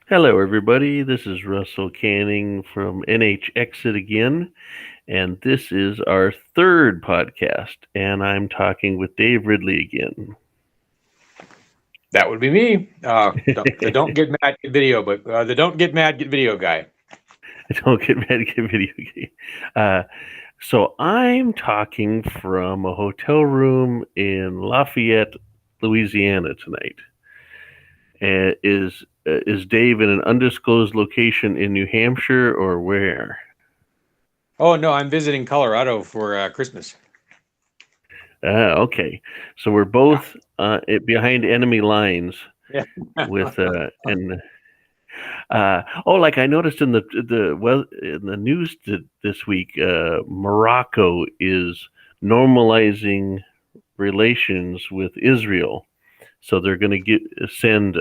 Hello, everybody. This is Russell Canning from NHexit again, and this is our third podcast. And I'm talking with Dave Ridley again. That would be me. The don't get mad get video, but the don't get mad get video guy. Don't get mad at the video game. Uh, so I'm talking from a hotel room in Lafayette, Louisiana tonight. Is Dave in an undisclosed location in New Hampshire or where? Oh no, I'm visiting Colorado for Christmas. Okay. So we're both behind enemy lines Yeah. with and like I noticed in the news this week, Morocco is normalizing relations with Israel, so they're going to send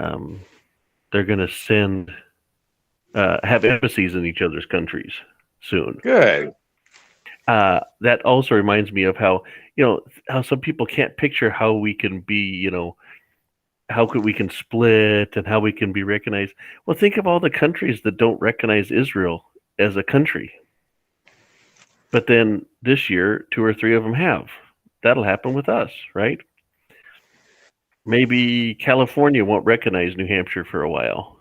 um, they're going to send have embassies in each other's countries soon. Good. That also reminds me of how how some people can't picture how we can be, how could we can split and how we can be recognized. Well, think of all the countries that don't recognize Israel as a country. But then this year, 2 or 3 of them have. That'll happen with us, right? Maybe California won't recognize New Hampshire for a while.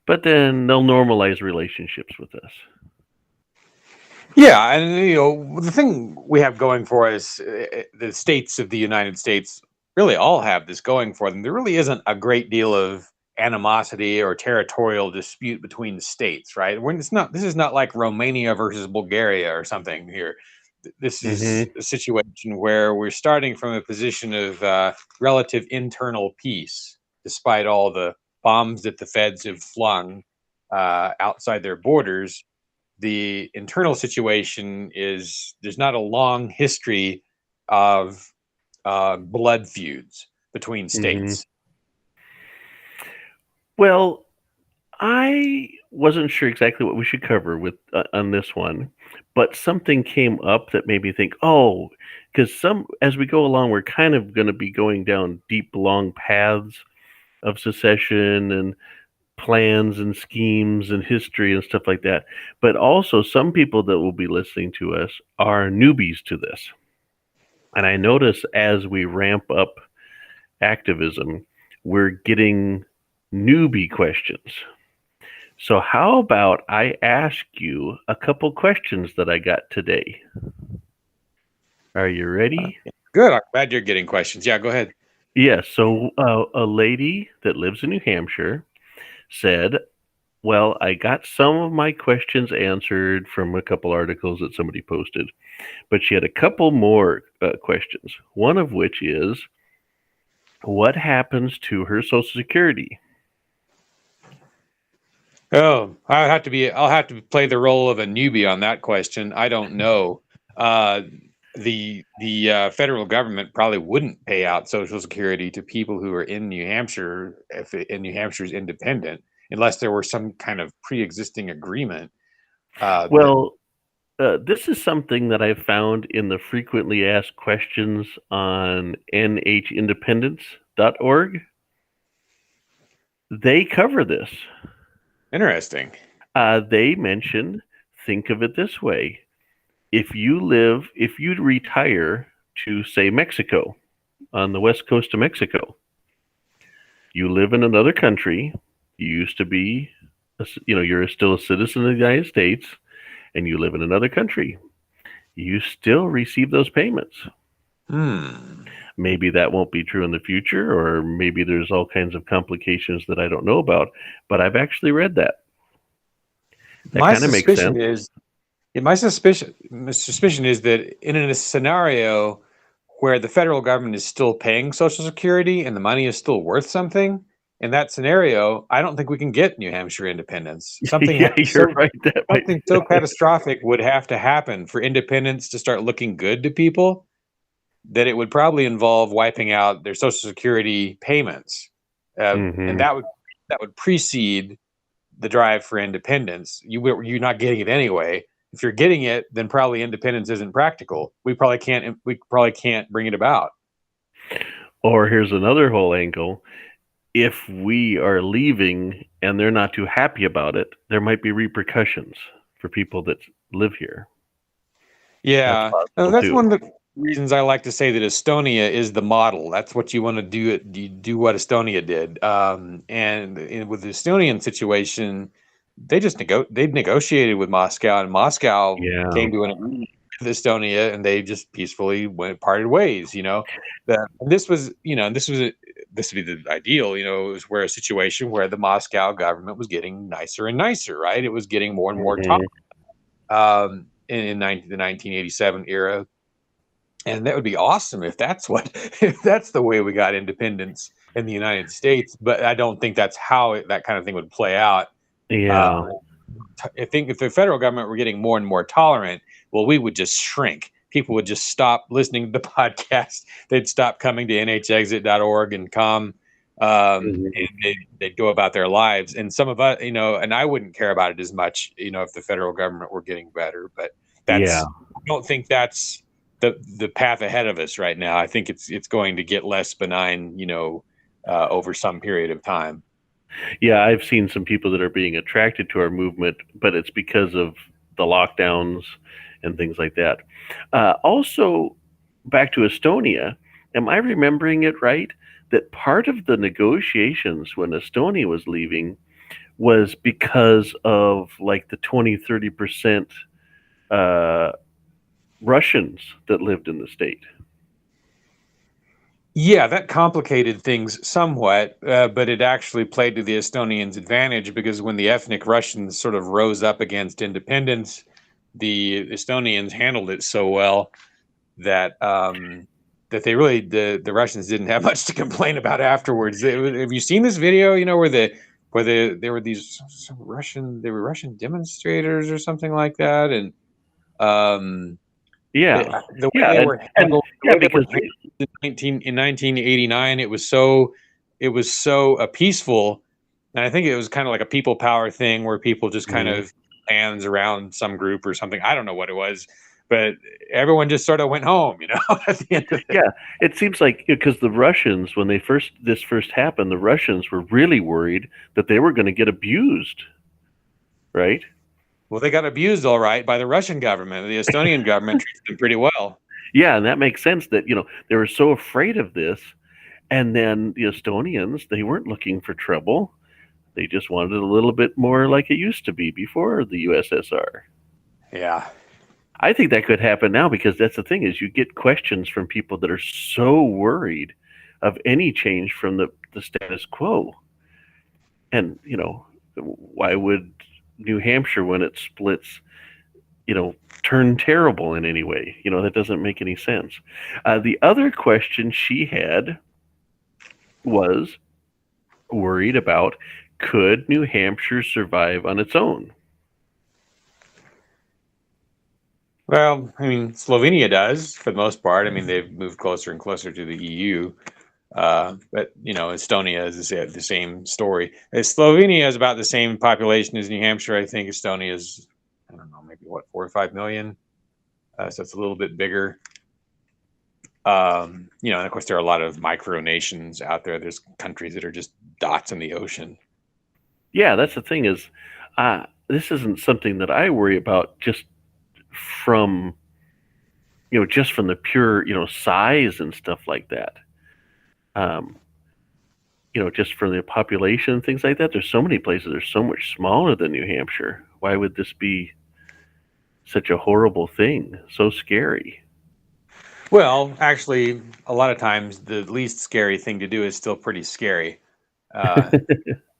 But then they'll normalize relationships with us. Yeah, and the thing we have going for us, the states of the United States really all have this going for them. There really isn't a great deal of animosity or territorial dispute between the states, right? This is not like Romania versus Bulgaria or something here. This is a situation where we're starting from a position of relative internal peace, despite all the bombs that the feds have flung outside their borders. The internal situation is there's not a long history of blood feuds between states. Well, I wasn't sure exactly what we should cover with on this one, but something came up that made me think, because as we go along, we're kind of going to be going down deep, long paths of secession and plans and schemes and history and stuff like that. But also, some people that will be listening to us are newbies to this. And I notice as we ramp up activism, we're getting newbie questions. So how about I ask you a couple questions that I got today? Are you ready? Good. I'm glad you're getting questions. Yeah, go ahead. Yes. So a lady that lives in New Hampshire said, well, I got some of my questions answered from a couple articles that somebody posted, but she had a couple more questions. One of which is, what happens to her Social Security? Oh, I'll have to play the role of a newbie on that question. I don't know. The federal government probably wouldn't pay out Social Security to people who are in New Hampshire if New Hampshire's independent, unless there were some kind of pre-existing agreement. This is something that I've found in the frequently asked questions on NHindependence.org. They cover this. Interesting. They mention, think of it this way. If you retire to, say, Mexico, on the west coast of Mexico, you live in another country, you used to be, you're still a citizen of the United States, and you live in another country, you still receive those payments. Maybe that won't be true in the future, or maybe there's all kinds of complications that I don't know about, but I've actually read that. That kind of makes sense. My suspicion is that in a scenario where the federal government is still paying Social Security and the money is still worth something, in that scenario, I don't think we can get New Hampshire independence. Something right. Something so catastrophic would have to happen for independence to start looking good to people that it would probably involve wiping out their Social Security payments, and that would precede the drive for independence. You're not getting it anyway. If you're getting it, then probably independence isn't practical. We probably can't bring it about. Or here's another whole angle. if we are leaving and they're not too happy about it, there might be repercussions for people that live here. That's Yeah, possible that's too. one of the reasons I like to say that Estonia is the model. That's what you want to do. You do what Estonia did, and with the Estonian situation, they've negotiated with Moscow, and Moscow Yeah. came to an agreement with Estonia, and they just peacefully parted ways. That this would be the ideal. It was where a situation where the Moscow government was getting nicer and nicer, right? It was getting more and more tough Mhm. the 1987 era, and that would be awesome if that's if that's the way we got independence in the United States. But I don't think that's how that kind of thing would play out. Yeah. Uh, I think if the federal government were getting more and more tolerant, well, we would just shrink. People would just stop listening to the podcast. They'd stop coming to NHexit.org and com. Mhm. And they'd go about their lives. And some of us, and I wouldn't care about it as much, if the federal government were getting better. But Yeah. I don't think that's the path ahead of us right now. I think it's going to get less benign, over some period of time. Yeah, I've seen some people that are being attracted to our movement, but it's because of the lockdowns and things like that. Also, back to Estonia, am I remembering it right? That part of the negotiations when Estonia was leaving was because of like the 20-30% uh, Russians that lived in the state. Yeah, that complicated things somewhat, but it actually played to the Estonians' advantage because when the ethnic Russians sort of rose up against independence, the Estonians handled it so well that that the Russians didn't have much to complain about afterwards. Have you seen this video? Where there were these Russian demonstrators or something like that, and um, Yeah, the way yeah, they were and handled, the yeah, way they were because handled in 1989, it was so peaceful, and I think it was kind of like a people power thing where people just kind Mhm. of hands around some group or something. I don't know what it was, but everyone just sort of went home, at the end of it. Yeah, it seems like because the Russians, when this first happened, the Russians were really worried that they were going to get abused, right? Well, they got abused all right by the Russian government. The Estonian government treated them pretty well. Yeah, and that makes sense that they were so afraid of this, and then the Estonians, they weren't looking for trouble. They just wanted it a little bit more like it used to be before the USSR. Yeah. I think that could happen now because that's the thing is you get questions from people that are so worried of any change from the status quo. And, why would New Hampshire, when it splits, turn terrible in any way? That doesn't make any sense. The other question she had was worried about, could New Hampshire survive on its own? Well, I mean, Slovenia does for the most part. I mean, they've moved closer and closer to the EU. But Estonia is the same story. Slovenia is about the same population as New Hampshire. I think Estonia is, I don't know, maybe 4 or 5 million. So it's a little bit bigger. And of course there are a lot of micronations out there. There's countries that are just dots in the ocean. Yeah, that's the thing is, this isn't something that I worry about from, just from the pure, size and stuff like that. Um, just from the population and things like that. There's so many places that are so much smaller than New Hampshire. Why would this be such a horrible thing? So scary. Well, actually, a lot of times the least scary thing to do is still pretty scary. Uh,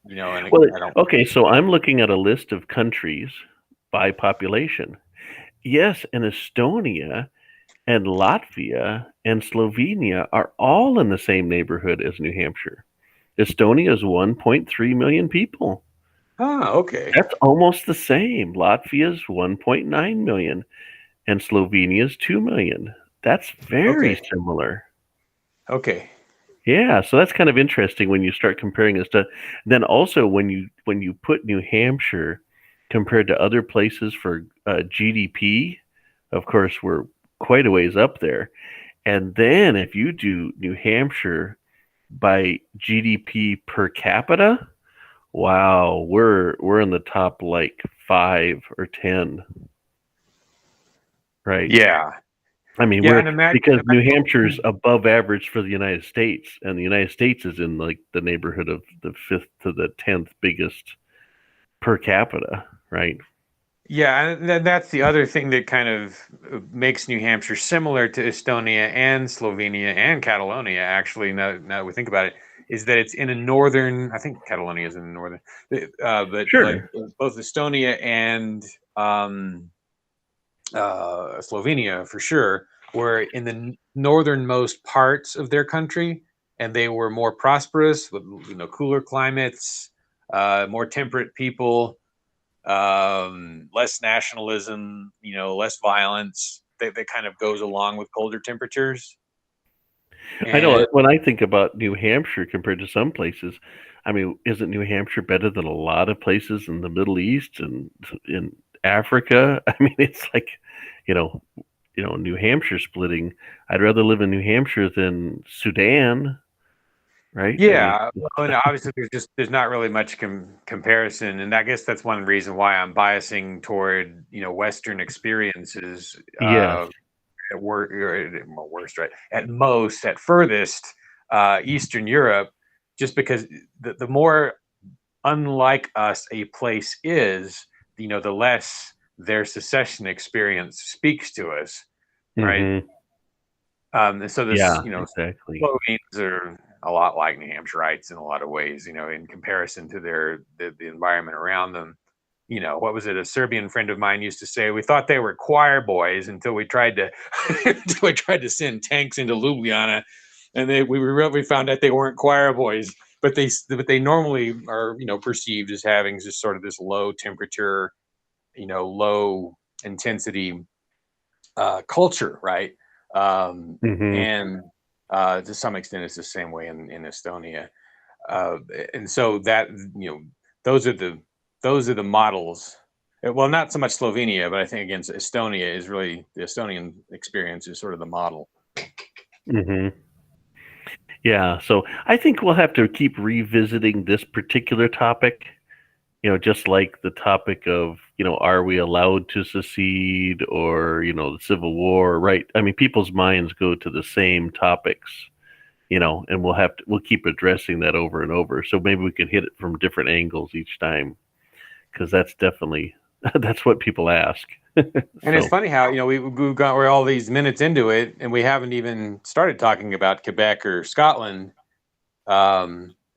and Well, I don't. okay, so I'm looking at a list of countries by population. Yes, and Estonia and Latvia and Slovenia are all in the same neighborhood as New Hampshire. Estonia is 1.3 million people. Okay. That's almost the same. Latvia's 1.9 million and Slovenia's 2 million. That's very Okay. similar. Okay. Yeah, so that's kind of interesting when you start comparing this to then also when you put New Hampshire compared to other places for GDP, of course we're quite a ways up there. And then if you do New Hampshire by GDP per capita, wow, we're in the top like 5 or 10, right? Yeah. I mean, Yeah, we're and imagine, because New Hampshire's above average for the United States, and the United States is in like the neighborhood of the 5th to the 10th biggest per capita, right? yeah, and that's the other thing that kind of makes New Hampshire similar to Estonia and Slovenia and Catalonia. Actually, now that we think about it, is that it's in a northern. I think Catalonia is in the northern, but like Sure. both Estonia and um, Slovenia for sure were in the northernmost parts of their country, and they were more prosperous with cooler climates, more temperate people, less nationalism, less violence. That kind of goes along with colder temperatures. I know And when I think about New Hampshire compared to some places, I mean, isn't New Hampshire better than a lot of places in the Middle East and in Africa? I mean, it's like, you know, New Hampshire splitting. I'd rather live in New Hampshire than Sudan, right? I mean, yeah, well, and obviously there's not really much comparison, and I guess that's one reason why I'm biasing toward Western experiences. yes. At worst, right? At most, at furthest, Eastern Europe, just because the more unlike us a place is, the less their secession experience speaks to us, right? Hmm. And so Yeah, this, exactly. Slovenes are a lot like New Hampshireites in a lot of ways, in comparison to the environment around them. What was it? A Serbian friend of mine used to say, we thought they were choir boys until we tried to until we tried to send tanks into Ljubljana, and we found out they weren't choir boys, but they normally are perceived as having just sort of this low temperature, low intensity culture, right? Hmm. And to some extent, it's the same way in Estonia, uh, and so that those are the models. Well, not so much Slovenia, but I think again Estonia is really the Estonian experience is sort of the model. Hmm. Yeah, so I think we'll have to keep revisiting this particular topic, just like the topic of, are we allowed to secede, or, the Civil War, right? I mean, people's minds go to the same topics, and we'll keep addressing that over and over. So maybe we can hit it from different angles each time, because that's definitely that's what people ask. And it's So, funny how we're all these minutes into it, and we haven't even started talking about Quebec or Scotland.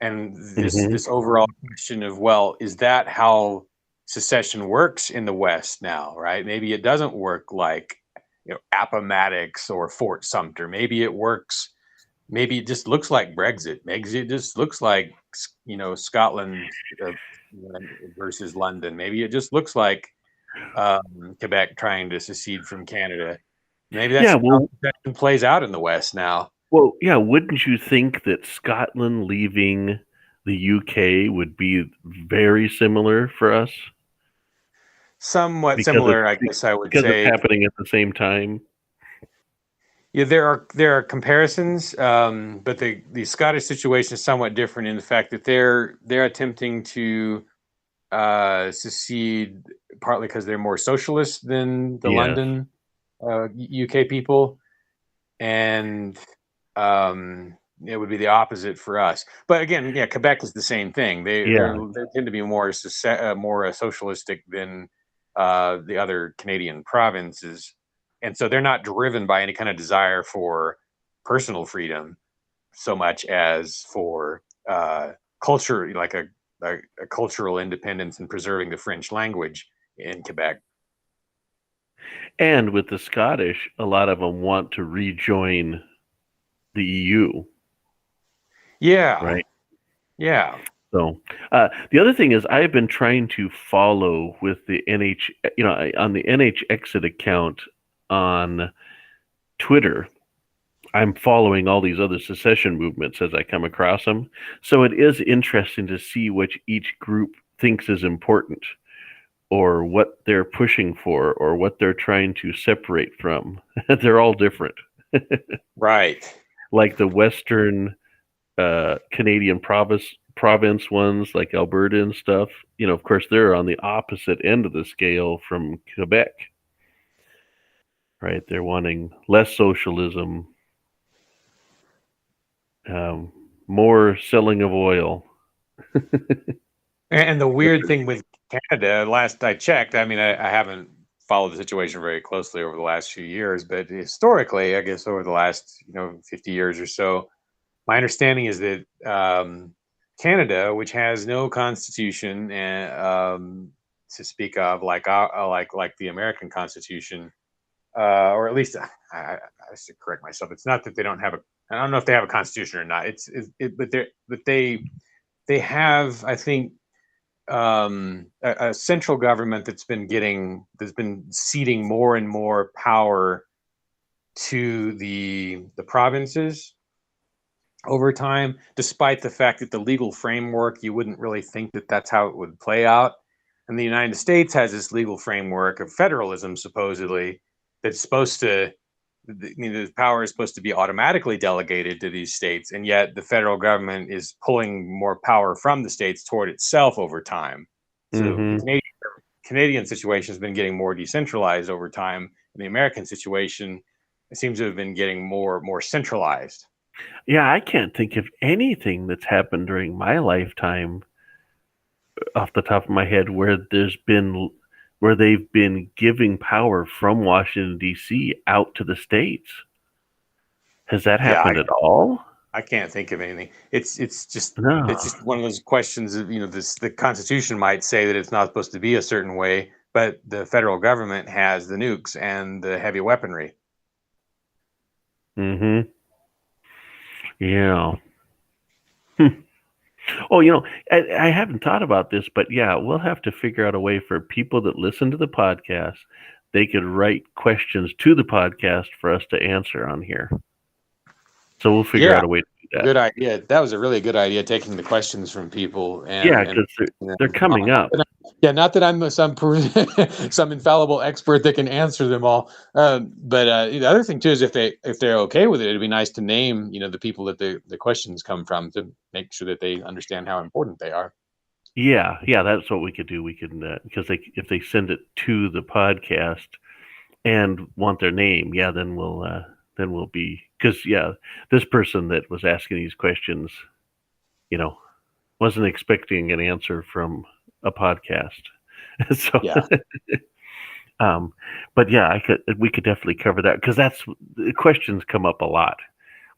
And this mhm. this overall question of, well, is that how secession works in the West now, right? Maybe it doesn't work like Appomattox or Fort Sumter. Maybe it works. Maybe it just looks like Brexit. Maybe it just looks like Scotland uh, versus London. Maybe it just looks like Quebec trying to secede from Canada. Maybe Yeah, that's how well, secession plays out in the West now. yeah. Wouldn't you think that Scotland leaving the UK would be very similar for us Somewhat because similar, I guess I would it's say. happening at the same time? Yeah, there are comparisons, but the Scottish situation is somewhat different in the fact that they're attempting to secede partly because they're more socialist than the Yes. London UK people, and it would be the opposite for us. But again, yeah, Quebec is the same thing. Yeah. They tend to be more more socialistic than the other Canadian provinces, and so they're not driven by any kind of desire for personal freedom so much as for culture, like a cultural independence and preserving the French language in Quebec. And with the Scottish, a lot of them want to rejoin the EU, Yeah, right? yeah. So the other thing is, I've been trying to follow with the on the NHexit account on Twitter. I'm following all these other secession movements as I come across them. So it is interesting to see which each group thinks is important, or what they're pushing for, or what they're trying to separate from. They're all different. Right. Like the Western Canadian province ones like Alberta and stuff, of course, they're on the opposite end of the scale from Quebec, right? They're wanting less socialism, more selling of oil. And the weird thing with Canada, last I checked, I mean, I haven't followed the situation very closely over the last few years, but historically, I guess over the last 50 years or so, my understanding is that Canada, which has no constitution to speak of, like the American Constitution, or at least I should correct myself. It's not that they don't have a. I don't know if they have a constitution or not. But they have, I think, a central government that's been ceding more and more power to the provinces over time, despite the fact that the legal framework, you wouldn't really think that that's how it would play out. And the United States has this legal framework of federalism, supposedly, that's supposed to, the power is supposed to be automatically delegated to these states, and yet the federal government is pulling more power from the states toward itself over time. So the Canadian situation has been getting more decentralized over time, and the American situation seems to have been getting more centralized. Yeah, I can't think of anything that's happened during my lifetime off the top of my head where they've been giving power from Washington D.C. out to the states. Has that happened at all? I can't think of anything. It's just one of those questions of, the Constitution might say that it's not supposed to be a certain way, but the federal government has the nukes and the heavy weaponry. Mm-hmm. Yeah. Oh, I haven't thought about this, but yeah, we'll have to figure out a way for people that listen to the podcast. They could write questions to the podcast for us to answer on here. So we'll figure out a way to do that. Good idea. That was a really good idea, taking the questions from people. Because they're coming up. Yeah, not that I'm some infallible expert that can answer them all. But the other thing too is if they're okay with it, it'd be nice to name the people that the questions come from, to make sure that they understand how important they are. Yeah, that's what we could do. We can because if they send it to the podcast and want their name, then we'll be, because this person that was asking these questions, wasn't expecting an answer from a podcast. So but we could definitely cover that, because the questions come up a lot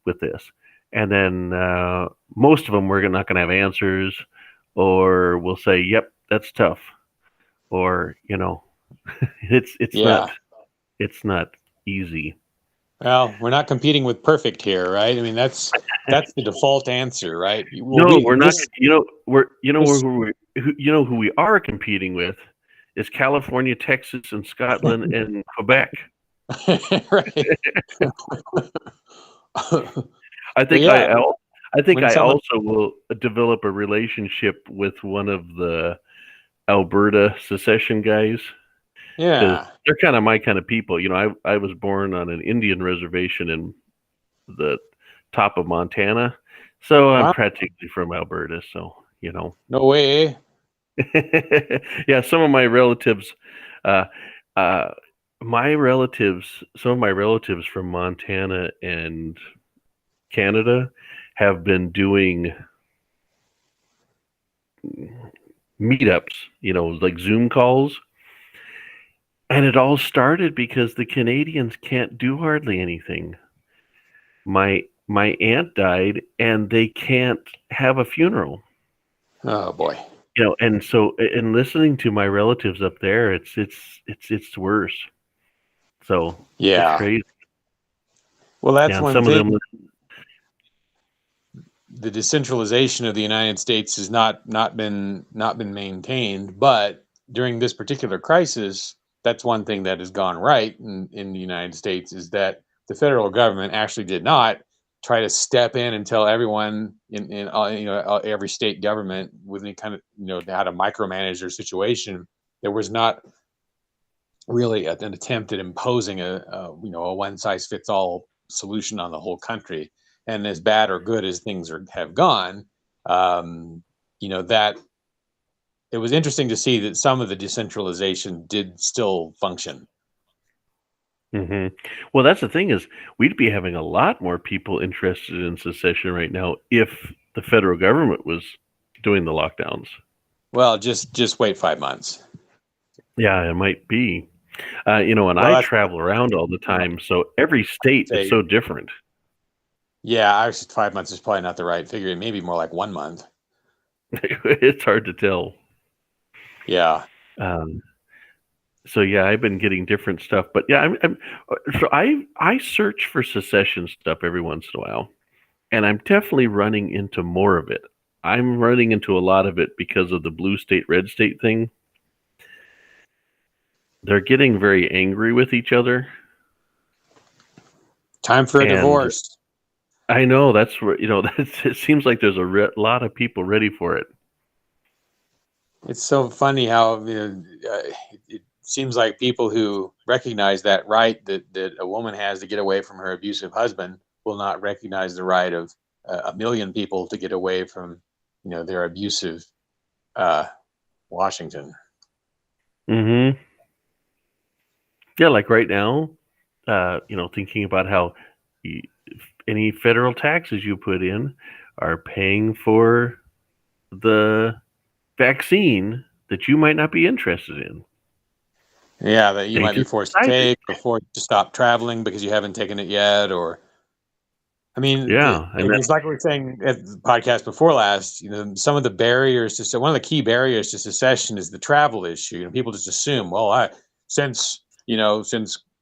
with this, and then most of them we're not going to have answers, or we'll say, yep, that's tough, or it's not easy. Well, we're not competing with perfect here, right? I mean, that's the default answer, right? We're not. Who we are competing with is California, Texas, and Scotland and Quebec. Right. I think I also will develop a relationship with one of the Alberta secession guys. Yeah, they're kind of my kind of people. I was born on an Indian reservation in the top of Montana, so I'm practically from Alberta. So no way. Yeah, some of my relatives, some of my relatives from Montana and Canada have been doing meetups, like Zoom calls. And it all started because the Canadians can't do hardly anything. My aunt died, and they can't have a funeral. Oh boy. And so, in listening to my relatives up there, it's worse. So it's crazy. Well, that's one thing. The decentralization of the United States has not been maintained, but during this particular crisis, that's one thing that has gone right in the United States, is that the federal government actually did not try to step in and tell everyone in every state government with any kind of how to micromanage their situation. There was not really an attempt at imposing a one size fits all solution on the whole country. and as bad or good as things have gone, that it was interesting to see that some of the decentralization did still function. Hmm. Well, that's the thing is we'd be having a lot more people interested in secession right now if the federal government was doing the lockdowns. Well, just wait 5 months. Yeah, it might be. And Well, I that's travel around all the time, so every state is say, so different. yeah, actually 5 months is probably not the right figure. Maybe more like 1 month. It's hard to tell. Yeah. Um, so yeah, I've been getting different stuff, but yeah, so I search for secession stuff every once in a while, and I'm definitely running into more of it. I'm running into a lot of it because of the blue state, red state thing. They're getting very angry with each other, Time for a and divorce. I know that's where it seems like there's a lot of people ready for it. It's so funny how it seems like people who recognize that right that a woman has to get away from her abusive husband will not recognize the right of a million people to get away from their abusive Washington. Hmm. Yeah, like right now, thinking about how any federal taxes you put in are paying for the vaccine that you might not be interested in. Yeah, that you They might be just forced to decided. take or forced to stop traveling because you haven't taken it yet, or I mean, Yeah, and it's like we were saying at the podcast before last. Some of the barriers to one of the key barriers to secession is the travel issue. People just assume, well, since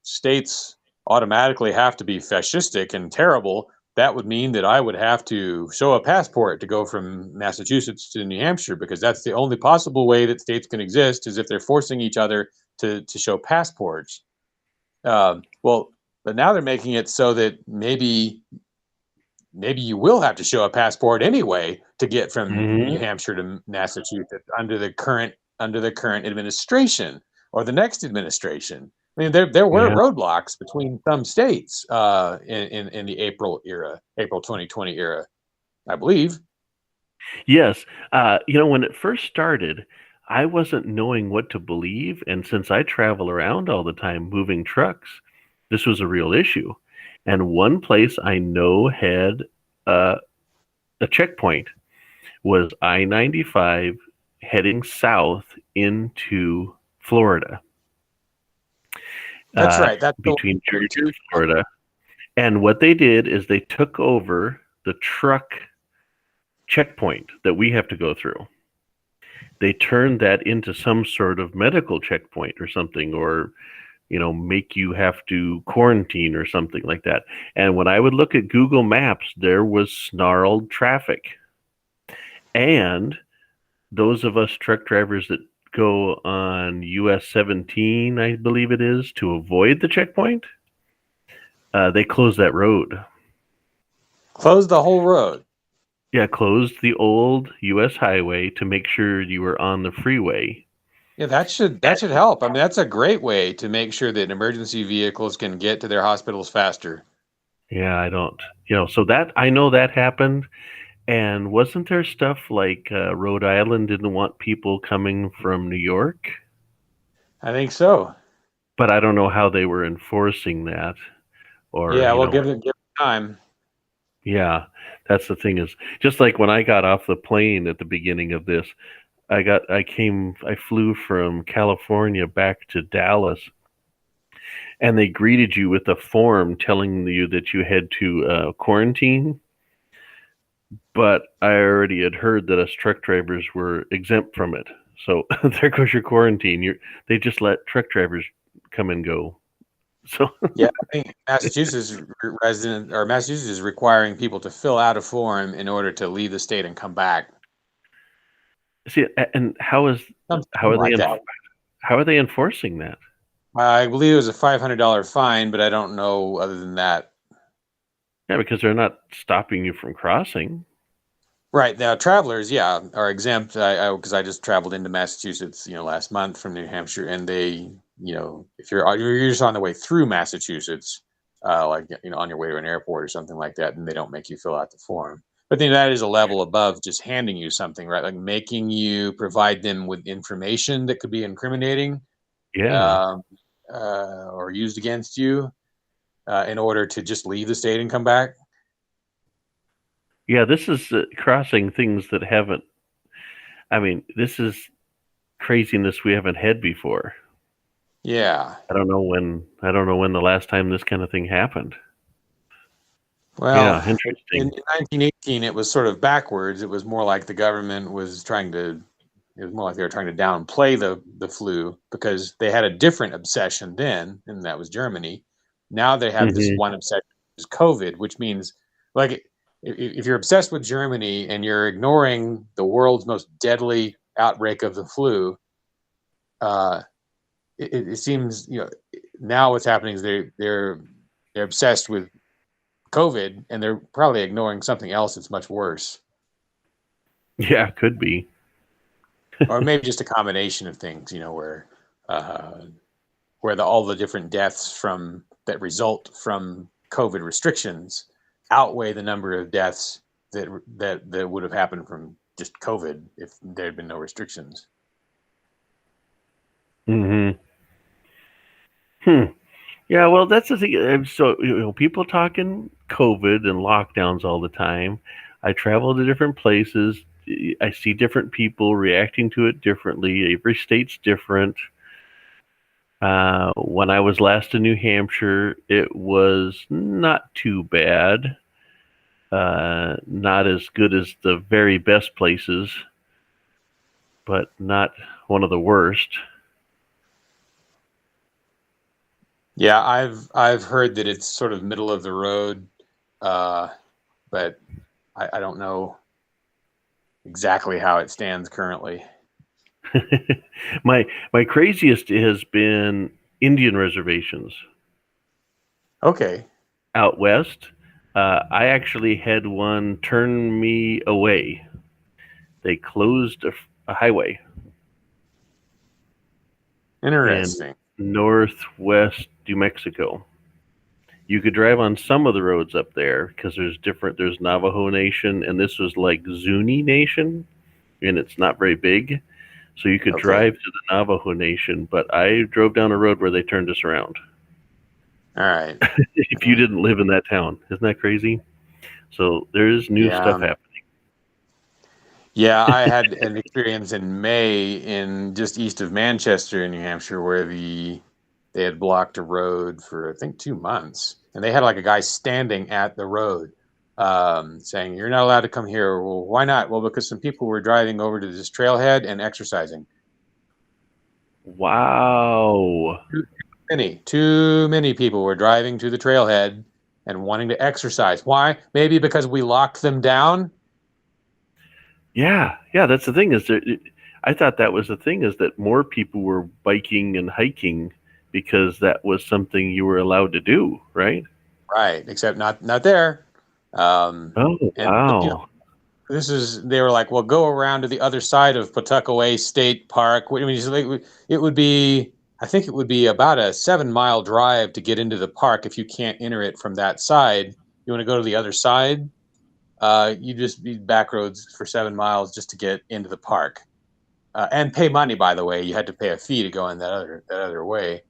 states automatically have to be fascistic and terrible, that would mean that I would have to show a passport to go from Massachusetts to New Hampshire because that's the only possible way that states can exist is if they're forcing each other to show passports. Well, but now they're making it so that maybe you will have to show a passport anyway to get from New Mhm. Hampshire to Massachusetts under the current administration or the next administration. I mean, there were Yeah. roadblocks between some states in the April 2020 era, I believe. Yes. When it first started, I wasn't knowing what to believe, and since I travel around all the time moving trucks, this was a real issue. And one place I know had uh, a checkpoint was I-95 heading south into Florida, That's right. That's the between one. Georgia and Florida. And what they did is they took over the truck checkpoint that we have to go through. They turned that into some sort of medical checkpoint or something, or make you have to quarantine or something like that. And when I would look at Google Maps, there was snarled traffic. And those of us truck drivers that go on US 17, I believe it is, to avoid the checkpoint, they closed that road. Close the whole road. Yeah, closed the old US highway to make sure you were on the freeway. Yeah, that should help. I mean, that's a great way to make sure that emergency vehicles can get to their hospitals faster. Yeah, I don't, so that I know that happened. And wasn't there stuff like Rhode Island didn't want people coming from New York? I think so. But I don't know how they were enforcing that. Or, Yeah, well, give them time. yeah, that's the thing is just like when I got off the plane at the beginning of this, I flew from California back to Dallas, and they greeted you with a form telling you that you had to quarantine. But I already had heard that us truck drivers were exempt from it. So there goes your quarantine. They just let truck drivers come and go. So Yeah, I think Massachusetts is requiring people to fill out a form in order to leave the state and come back. see, and Something how are they like that. how are they enforcing that? I believe it was a $500 fine, but I don't know other than that. Yeah, because they're not stopping you from crossing. Right now, travelers, yeah, are exempt. Because I just traveled into Massachusetts, last month from New Hampshire, and they, if you're just on the way through Massachusetts, like on your way to an airport or something like that, and they don't make you fill out the form. But then that is a level above just handing you something, right? Like making you provide them with information that could be incriminating, Yeah. um, or used against you, in order to just leave the state and come back. Yeah, this is crossing things that haven't. I mean, this is craziness we haven't had before. Yeah. I don't know when. I don't know when the last time this kind of thing happened. Well, Yeah, in interesting. 1918, it was sort of backwards. It was more like the government was trying to. It was more like they were trying to downplay the flu because they had a different obsession then, and that was Germany. Now they have this Hmm. one obsession, is COVID, which means like if you're obsessed with Germany and you're ignoring the world's most deadly outbreak of the flu, uh, it seems now what's happening is they're obsessed with COVID, and they're probably ignoring something else that's much worse, Yeah, could be. or maybe just a combination of things. Uh, where all the different deaths from that result from COVID restrictions outweigh the number of deaths that would have happened from just COVID if there had been no restrictions. Hmm. Hmm. Yeah, well, that's the thing. So, people talking COVID and lockdowns all the time. I travel to different places. I see different people reacting to it differently. Every state's different. When I was last in New Hampshire, it was not too bad. Not as good as the very best places, but not one of the worst. Yeah, I've heard that it's sort of middle of the road, uh, but I don't know exactly how it stands currently. My craziest has been Indian reservations Okay, out west. I actually had one turn me away. They closed a highway in interesting. northwest New Mexico. You could drive on some of the roads up there because there's different. There's Navajo Nation, and this was like Zuni Nation, and it's not very big. So you could Okay, drive to the Navajo Nation, but I drove down a road where they turned us around. all right. If you didn't live in that town, isn't that crazy? So there's new Yeah. stuff happening. Yeah, I had an experience in May in just east of Manchester in New Hampshire where they had blocked a road for I think 2 months, and they had like a guy standing at the road, saying, "You're not allowed to come here." Well, why not? Well, because some people were driving over to this trailhead and exercising. Wow. Too many people were driving to the trailhead and wanting to exercise. Why? Maybe because we locked them down. Yeah, yeah. That's the thing is that I thought that was the thing is that more people were biking and hiking because that was something you were allowed to do, right? Right, except not there. Oh, And wow. they were like, well, go around to the other side of Pawtuckaway State Park. I mean, it would be, I think it would be about a 7 mile drive to get into the park if you can't enter it from that side. You want to go to the other side? You just be back roads for 7 miles just to get into the park, and pay money. By the way, you had to pay a fee to go in that other way.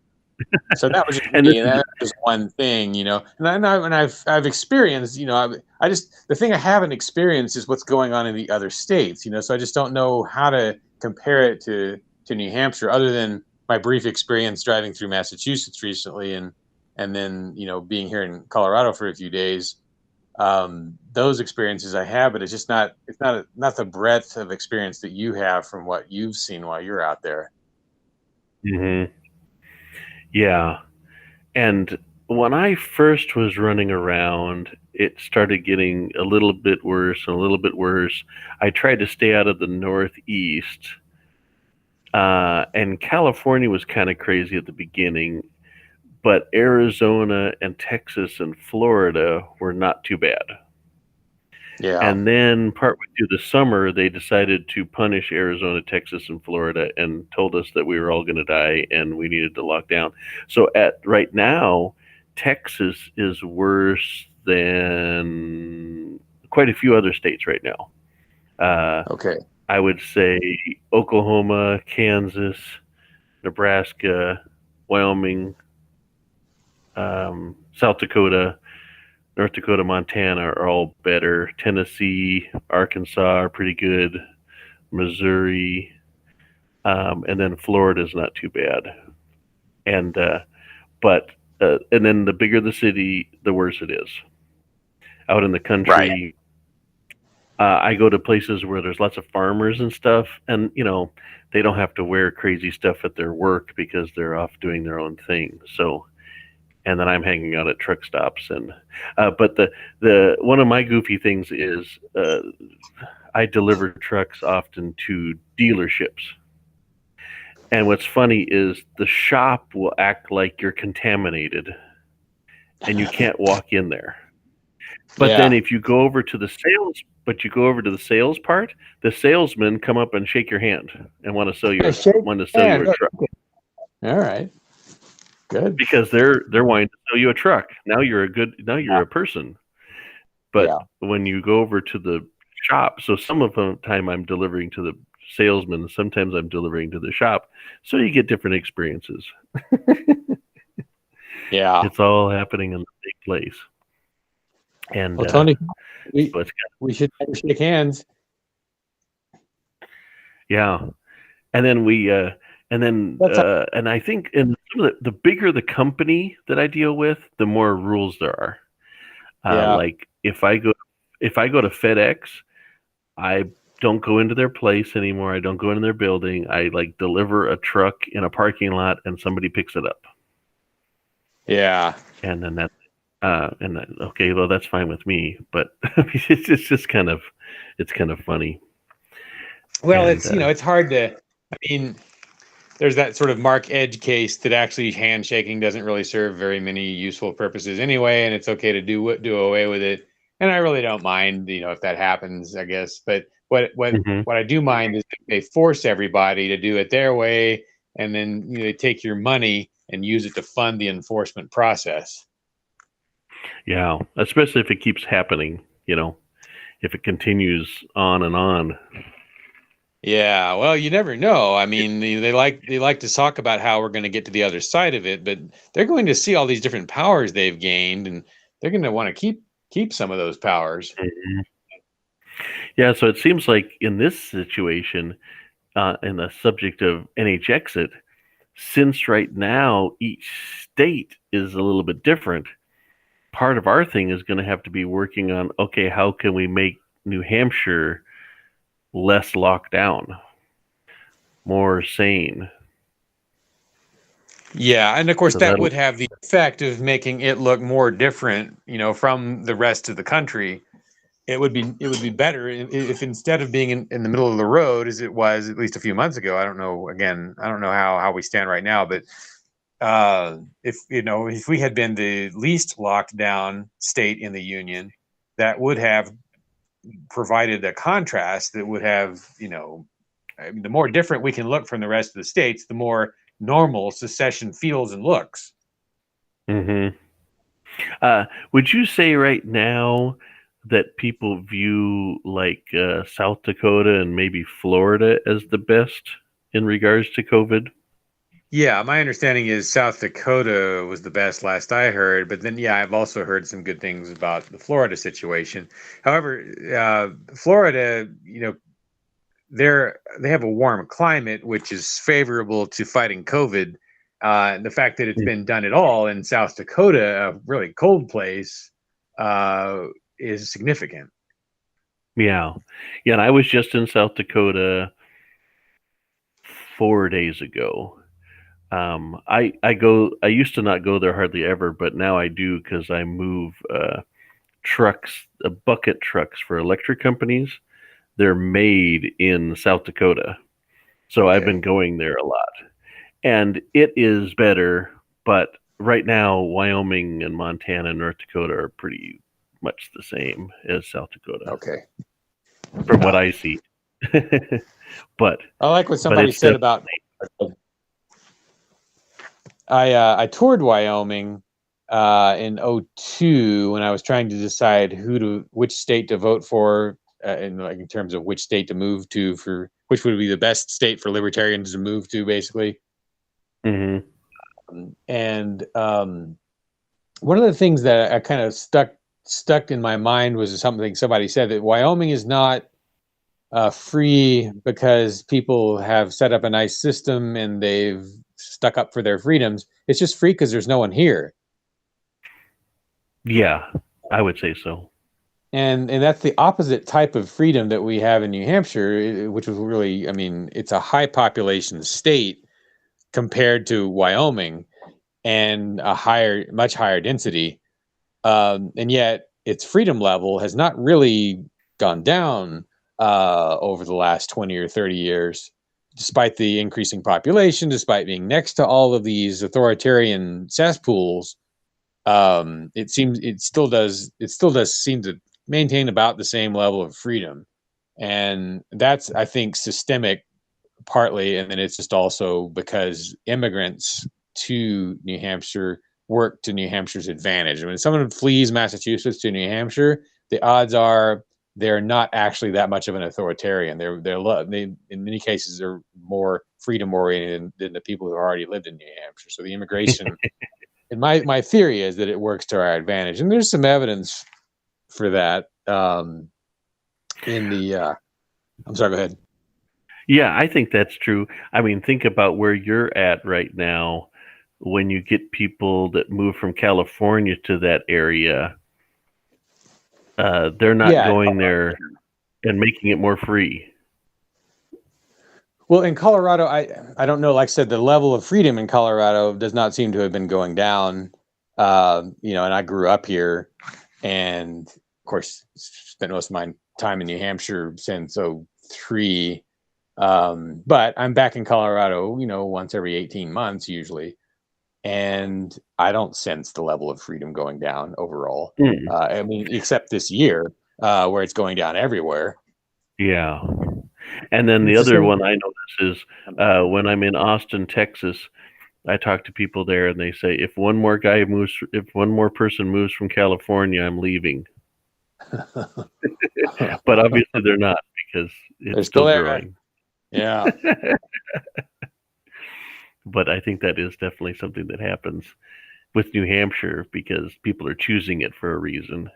So that was just And this me, and is that was one thing, and I've experienced, I just the thing I haven't experienced is what's going on in the other states, so I just don't know how to compare it to New Hampshire, other than my brief experience driving through Massachusetts recently, and then being here in Colorado for a few days. Those experiences I have, but it's not the breadth of experience that you have from what you've seen while you're out there. Mhm. Yeah. And when I first was running around, it started getting a little bit worse and a little bit worse. I tried to stay out of the Northeast. And California was kind of crazy at the beginning, but Arizona and Texas and Florida were not too bad. Yeah. And then partway through the summer, they decided to punish Arizona, Texas, and Florida, and told us that we were all going to die and we needed to lock down. So at right now, Texas is worse than quite a few other states right now. Okay. I would say Oklahoma, Kansas, Nebraska, Wyoming, South Dakota, North Dakota, Montana are all better. Tennessee, Arkansas are pretty good. Missouri, and then Florida's not too bad. And but and then the bigger the city, the worse it is. Out in the Right. country, I go to places where there's lots of farmers and stuff, and they don't have to wear crazy stuff at their work because they're off doing their own thing. So, and then I'm hanging out at truck stops, and but the one of my goofy things is I deliver trucks often to dealerships. And what's funny is the shop will act like you're contaminated and you can't walk in there. But then if you go over to the sales part, the salesmen come up and shake your hand and want to sell you a truck. All right. Good. Because they're wanting to sell you a truck. Now you're a person. But when you go over to the shop, so some of the time I'm delivering to the salesman, sometimes I'm delivering to the shop, so you get different experiences. Yeah. It's all happening in the same place. And well, Tony, we should shake hands. Yeah. And then and I think in the bigger the company that I deal with, the more rules there are. Like if I go to FedEx, I don't go into their place anymore. I don't go into their building. I deliver a truck in a parking lot and somebody picks it up. Yeah. And then okay, well that's fine with me, but it's just kind of funny. Well, and, it's hard to, there's that sort of Mark Edge case that actually handshaking doesn't really serve very many useful purposes anyway, and it's okay to do away with it. And I really don't mind, if that happens, I guess. But what I do mind is if they force everybody to do it their way, and then they take your money and use it to fund the enforcement process. Yeah, especially if it keeps happening, if it continues on and on. Yeah, well, you never know. They like to talk about how we're going to get to the other side of it, but they're going to see all these different powers they've gained, and they're going to want to keep some of those powers. Mm-hmm. Yeah, so it seems like in this situation, in the subject of NHexit, since right now each state is a little bit different, part of our thing is going to have to be working on, okay, how can we make New Hampshire less locked down, more sane? Yeah, and of course that would have the effect of making it look more different, from the rest of the country. It would be better if instead of being in the middle of the road as it was at least a few months ago. I don't know how we stand right now, but if we had been the least locked down state in the union, that would have provided a contrast that would have, the more different we can look from the rest of the states, the more normal secession feels and looks. Mm-hmm. Would you say right now that people view South Dakota and maybe Florida as the best in regards to COVID? Yeah, my understanding is South Dakota was the best last I heard, but then I've also heard some good things about the Florida situation. However, Florida, they have a warm climate which is favorable to fighting COVID. The fact that it's been done at all in South Dakota, a really cold place, is significant. Yeah, and I was just in South Dakota 4 days ago. I used to not go there hardly ever, but now I do because I move bucket trucks for electric companies. They're made in South Dakota, so okay. I've been going there a lot, and it is better. But right now, Wyoming and Montana and North Dakota are pretty much the same as South Dakota. Okay, from what I see. But I like what somebody said about. I toured Wyoming in '02 when I was trying to decide which state to vote for, in terms of which state to move to, for which would be the best state for libertarians to move to, basically. Mm-hmm. And one of the things that I kind of stuck in my mind was something somebody said, that Wyoming is not free because people have set up a nice system and they've stuck up for their freedoms. It's just free because there's no one here. Yeah, I would say so. And that's the opposite type of freedom that we have in New Hampshire, which was really, I mean, it's a high population state compared to Wyoming, and much higher density. And yet its freedom level has not really gone down over the last 20 or 30 years, despite the increasing population, despite being next to all of these authoritarian cesspools. It still does seem to maintain about the same level of freedom. And that's, I think, systemic partly. And then it's just also because immigrants to New Hampshire work to New Hampshire's advantage. When someone flees Massachusetts to New Hampshire, the odds are they're not actually that much of an authoritarian. They in many cases are more freedom oriented than the people who already lived in New Hampshire. So the immigration, and my theory is that it works to our advantage. And there's some evidence for that. I'm sorry, go ahead. Yeah, I think that's true. I mean, think about where you're at right now. When you get people that move from California to that area, they're not going there and making it more free. Well, in Colorado, I don't know. Like I said, the level of freedom in Colorado does not seem to have been going down. And I grew up here, and of course, spent most of my time in New Hampshire since '03. But I'm back in Colorado, once every 18 months usually. And I don't sense the level of freedom going down overall. I mean, except this year, where it's going down everywhere. Yeah. And then the other one I notice is when I'm in Austin, Texas, I talk to people there and they say, if one more person moves from California, I'm leaving. But obviously they're not, because it's still growing. Yeah. But I think that is definitely something that happens with New Hampshire, because people are choosing it for a reason.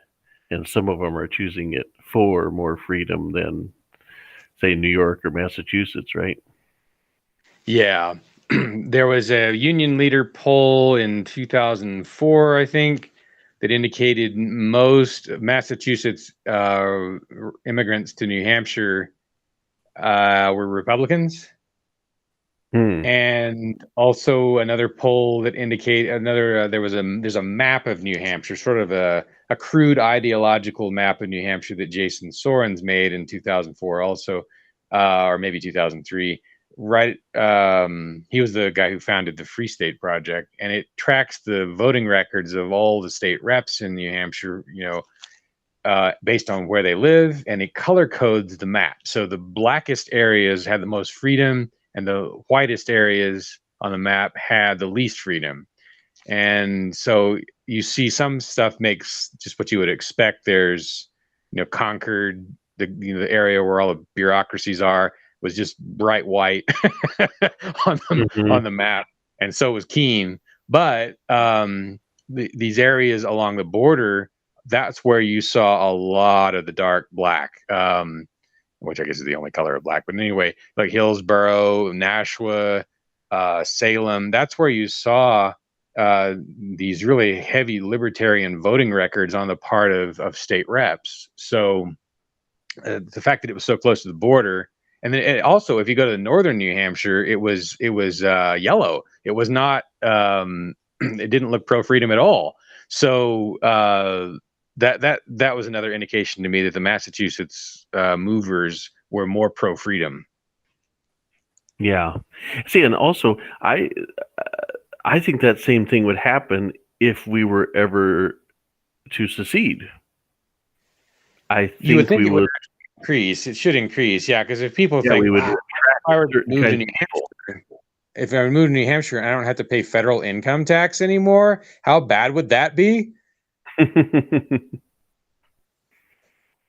And some of them are choosing it for more freedom than, say, New York or Massachusetts, right? Yeah. There was a Union Leader poll in 2004, I think, that indicated most Massachusetts immigrants to New Hampshire were Republicans. And also another poll that indicated there's a map of New Hampshire, sort of a crude ideological map of New Hampshire that Jason Sorens made in 2004 also, or maybe 2003. Right. He was the guy who founded the Free State Project, and it tracks the voting records of all the state reps in New Hampshire, based on where they live, and it color codes the map. So the blackest areas had the most freedom, and the whitest areas on the map had the least freedom. And so you see some stuff makes just what you would expect. There's, Concord, the area where all the bureaucracies are, was just bright white on the map, and so was Keene. But these areas along the border, that's where you saw a lot of the dark black, which I guess is the only color of black. But anyway, like Hillsborough, Nashua, Salem, that's where you saw these really heavy libertarian voting records on the part of state reps. So the fact that it was so close to the border, and then also if you go to northern New Hampshire, it was yellow. It was not. It didn't look pro freedom at all. So that was another indication to me that the Massachusetts movers were more pro freedom. Yeah. See, and also I think that same thing would happen if we were ever to secede. I think we would increase. It should increase, yeah. Because if people think, we would if I were to move to New Hampshire, if I moved to New Hampshire and I don't have to pay federal income tax anymore, how bad would that be?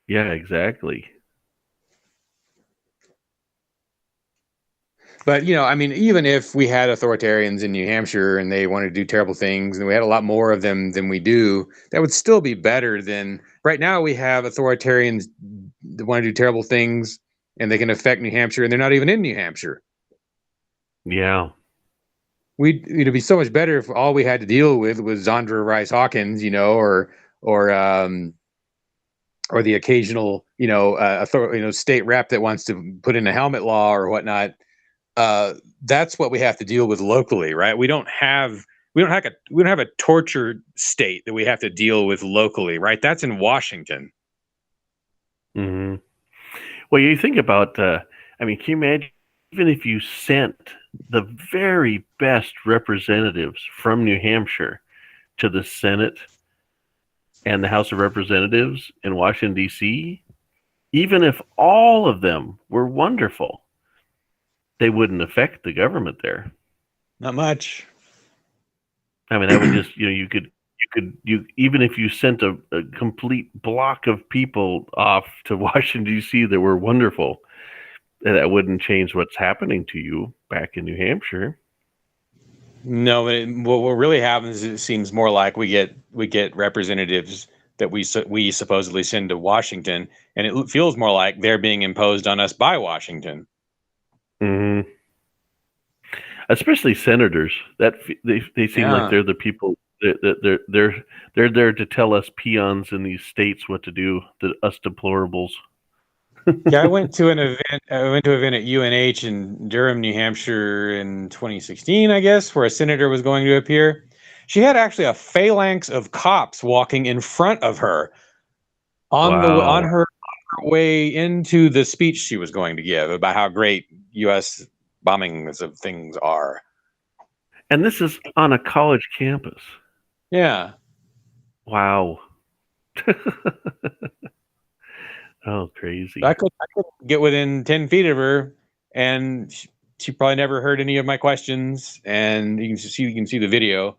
Yeah, exactly. But, I mean, even if we had authoritarians in New Hampshire and they wanted to do terrible things and we had a lot more of them than we do, that would still be better than right now. We have authoritarians that want to do terrible things and they can affect New Hampshire and they're not even in New Hampshire. Yeah. It'd be so much better if all we had to deal with was Zandra Rice Hawkins, or the occasional, state rep that wants to put in a helmet law or whatnot. That's what we have to deal with locally, right? We don't have a torture state that we have to deal with locally, right? That's in Washington. Hmm. Well, you think about, can you imagine even if you sent the very best representatives from New Hampshire to the Senate and the House of Representatives in Washington, D.C., even if all of them were wonderful, they wouldn't affect the government there. Not much. I mean, that would just, even if you sent a complete block of people off to Washington, D.C. that were wonderful, that wouldn't change what's happening to you back in New Hampshire. No, what really happens is it seems more like we get representatives that we supposedly send to Washington, and it feels more like they're being imposed on us by Washington. Mm-hmm. Especially senators. That they seem like they're the people. They're there to tell us peons in these states what to do. Us deplorables. Yeah, I went to an event. I went to an event at UNH in Durham, New Hampshire, in 2016, I guess, where a senator was going to appear. She had actually a phalanx of cops walking in front of her on her way into the speech she was going to give about how great U.S. bombings of things are. And this is on a college campus. Yeah. Wow. Oh, crazy. I could get within 10 feet of her, and she probably never heard any of my questions, and you can see the video.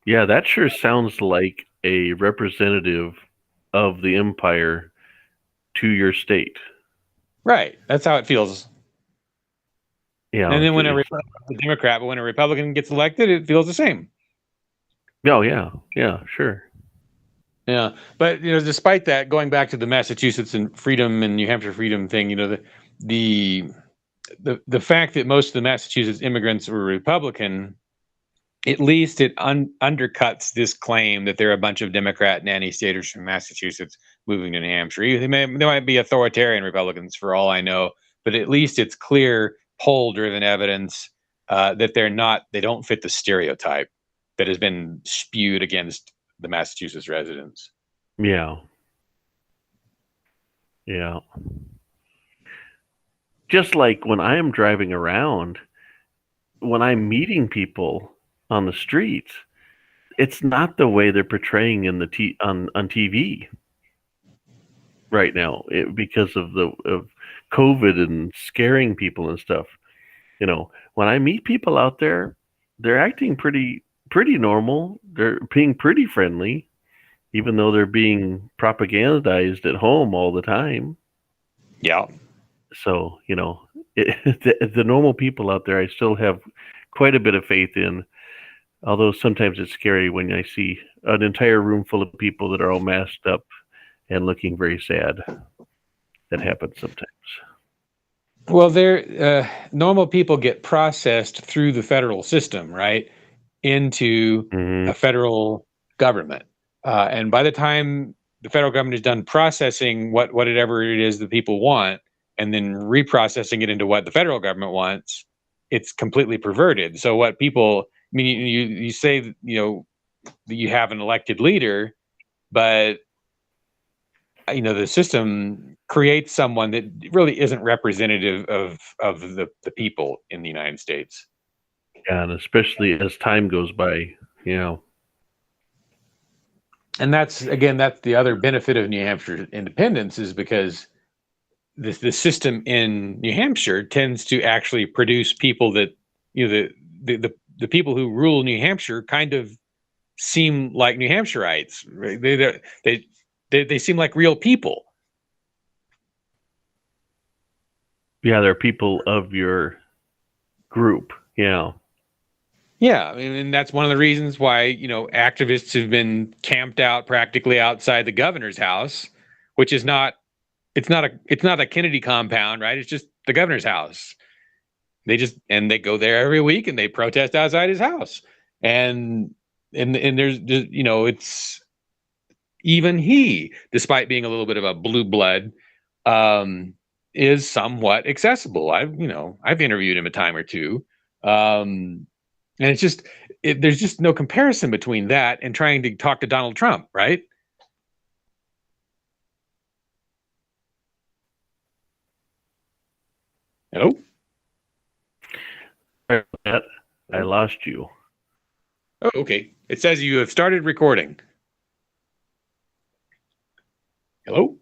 Yeah, that sure sounds like a representative of the empire to your state. Right. That's how it feels. Yeah. And then when a Democrat, but when a Republican gets elected, it feels the same. Oh, yeah. Yeah, sure. Yeah. But, despite that, going back to the Massachusetts and freedom and New Hampshire freedom thing, the fact that most of the Massachusetts immigrants were Republican, at least it undercuts this claim that there are a bunch of Democrat nanny-staters from Massachusetts moving to New Hampshire. There might be authoritarian Republicans for all I know, but at least it's clear poll-driven evidence that they don't fit the stereotype that has been spewed against the Massachusetts residents. Yeah. Yeah. Just like when I am driving around, when I'm meeting people on the streets, it's not the way they're portraying in the on TV right now because of COVID and scaring people and stuff. When I meet people out there, they're acting pretty normal. They're being pretty friendly, even though they're being propagandized at home all the time. Yeah. So, the normal people out there, I still have quite a bit of faith in, although sometimes it's scary when I see an entire room full of people that are all masked up and looking very sad. That happens sometimes. Well, normal people get processed through the federal system, right, into a federal government. And by the time the federal government is done processing whatever it is that people want, and then reprocessing it into what the federal government wants, it's completely perverted. So what people, I mean, you say, that you have an elected leader, but the system creates someone that really isn't representative of the people in the United States. Yeah, and especially as time goes by, And that's the other benefit of New Hampshire independence, is because the system in New Hampshire tends to actually produce people that, the people who rule New Hampshire kind of seem like New Hampshireites. Right? They seem like real people. Yeah, they're people of your group. Yeah. Yeah, I mean, and that's one of the reasons why, activists have been camped out practically outside the governor's house, which is not it's not a Kennedy compound, right? It's just the governor's house. They go there every week and they protest outside his house. And there's it's even he, despite being a little bit of a blue blood, is somewhat accessible. I've interviewed him a time or two. And it's just, there's just no comparison between that and trying to talk to Donald Trump, right? Hello? I lost you. Oh, okay. It says you have started recording. Hello?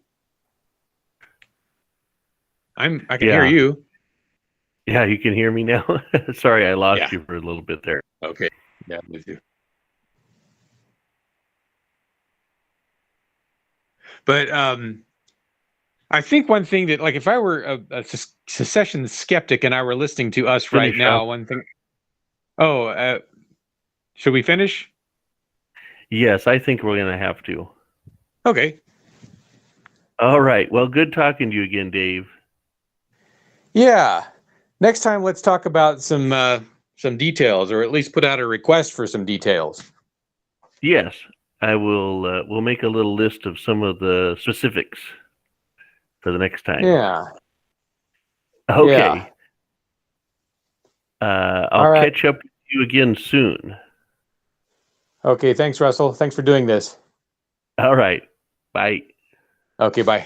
I can hear you. Yeah, you can hear me now. Sorry, I lost you for a little bit there. Okay. Yeah, I'm with you. But I think one thing that, like, if I were a secession skeptic and I were listening to us right now, one thing. Oh, should we finish? Yes, I think we're going to have to. Okay. All right. Well, good talking to you again, Dave. Yeah. Next time, let's talk about some details, or at least put out a request for some details. Yes, I will. We'll make a little list of some of the specifics for the next time. Yeah. Okay. Yeah. I'll catch up with you again soon. Okay. Thanks, Russell. Thanks for doing this. All right. Bye. Okay. Bye.